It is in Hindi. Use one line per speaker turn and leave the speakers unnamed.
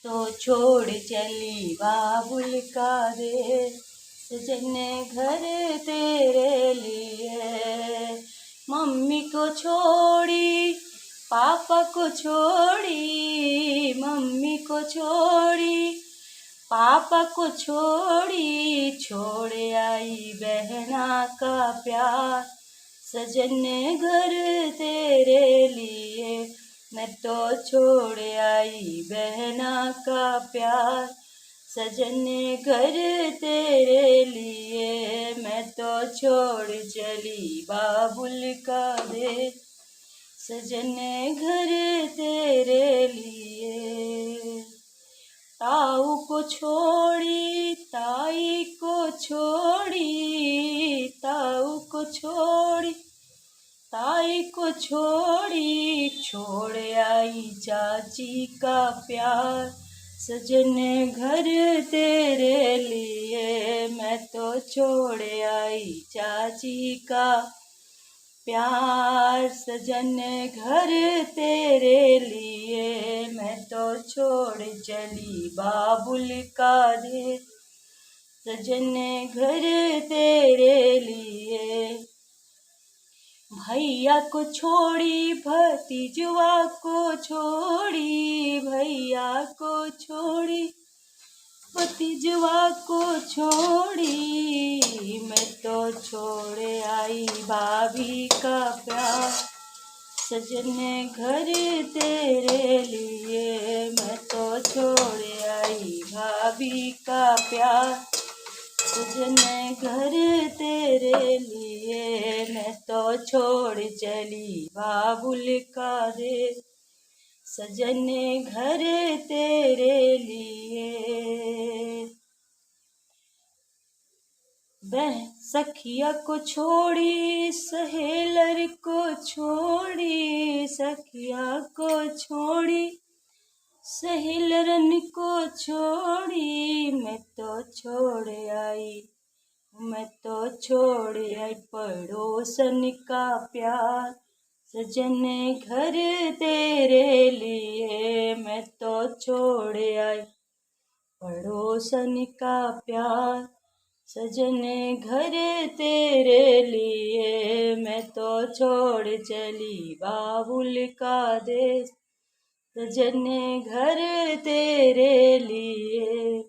तो छोड़ चली बाबुल का देश, सजन घर तेरे लिए। मम्मी को छोड़ी पापा को छोड़ी, मम्मी को छोड़ी पापा को छोड़ी, छोड़ आई बहना का प्यार, सजन घर तेरे लिए। मैं तो छोड़ आई बहना का प्यार, सजन घर तेरे लिए। मैं तो छोड़ चली बाबुल का देश, सजन घर तेरे लिए। ताऊ को छोड़ी ताई को छोड़ी, ताऊ को छोड़ी ताई को छोड़ी, छोड़ आई चाची का प्यार, सजन घर तेरे लिए। मैं तो छोड़ आई चाची का प्यार, सजन घर तेरे लिए। मैं तो छोड़ चली बाबुल का देश, सजन घर तेरे लिए। भैया को छोड़ी भतीजवा को छोड़ी, भैया को छोड़ी भतीजवा को छोड़ी, मैं तो छोड़ आई भाभी का प्यार, सजन घर तेरे लिए। मैं तो छोड़ आई भाभी का प्यार, सजन घर तेरे लिए। मैं तो छोड़ चली बाबुल का देश, सजन घर तेरे लिए। वह सखिया को छोड़ी सहेलर को छोड़ी, सखिया को छोड़ी सहेलरन को छोड़ी, मैं तो छोड़ आई, मैं तो छोड़ आई पड़ोसन का प्यार, सजन घर तेरे लिए। मैं तो छोड़ आई पड़ोसन का प्यार, सजन घर तेरे लिए। मैं तो छोड़ चली बाबुल का देश, सजन घर तेरे लिए।